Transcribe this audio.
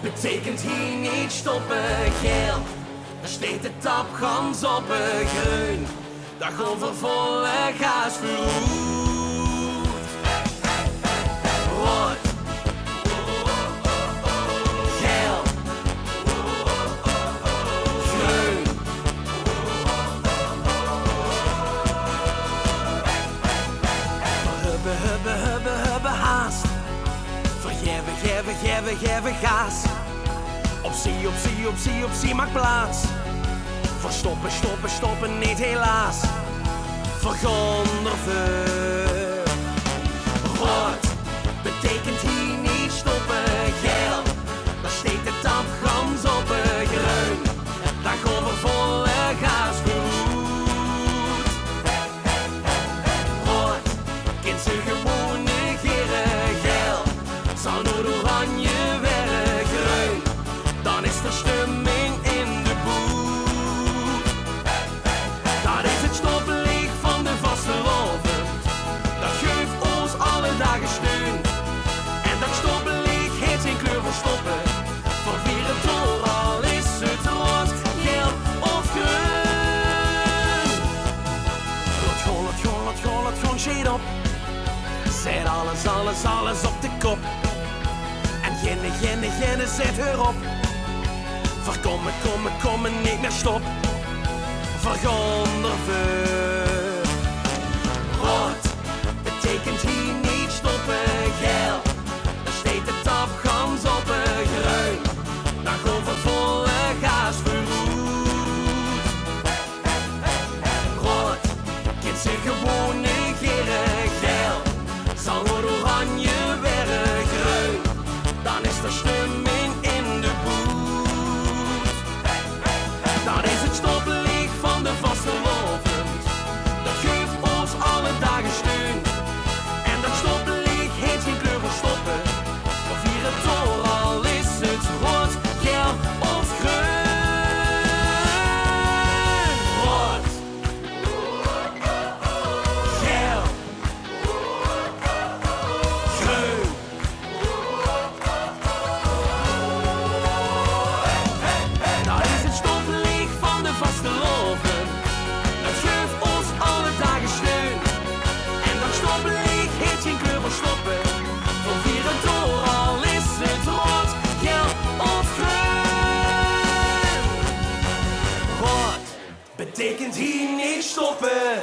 betekent hier niet stoppen. Geel, daar steekt de tapgans op een groen. Dat over volle gas verroert. Rood, geel, groen. Hubbe, haast. Vergeven, gaas. Optie, maak plaats. Voor stoppen, niet helaas. Vergondervuur. Rood, betekent hier niet stoppen. Geel, daar steekt de tapgans op een groen. Dat over volle gas verroert. Rood, kind ze gewoon negeren. Geel, zal door oranje werden groen. Dan is er stemming in de boel. Dat is het stoplicht van de vastelovend. Dat geeft ons alle dagen steun. En dat stoplicht heeft geen kleur voor stoppen. Voor vieren door, al is het rood, geel of groen. Laat gewoon shade op. Zet alles op de kop. En genne, zet erop. Voorkomen, niet meer stop. Vergondervuur. Rood, betekent hier niet stoppen. Geel, daar steekt de tapgans op een groen. Dat over volle gas verroert. Rood, kind ze gewoon negeren. Geel, zal door oranje werden groen. Dan is er stemming in de boel. Dat is het stoplicht van de vastelovend. Dat geeft ons alle dagen steun. En dat stoplicht heeft geen kleur voor stoppen. We vieren door, al is het rood, geel of groen. Rood, geel, groen. Dat is het stoplicht van de vastelovend. Dat geeft ons alle dagen steun. En dat stoplicht heeft geen kleur voor stoppen. We vieren door, al is het rood, geel of groen. Rood, betekent hier niet stoppen.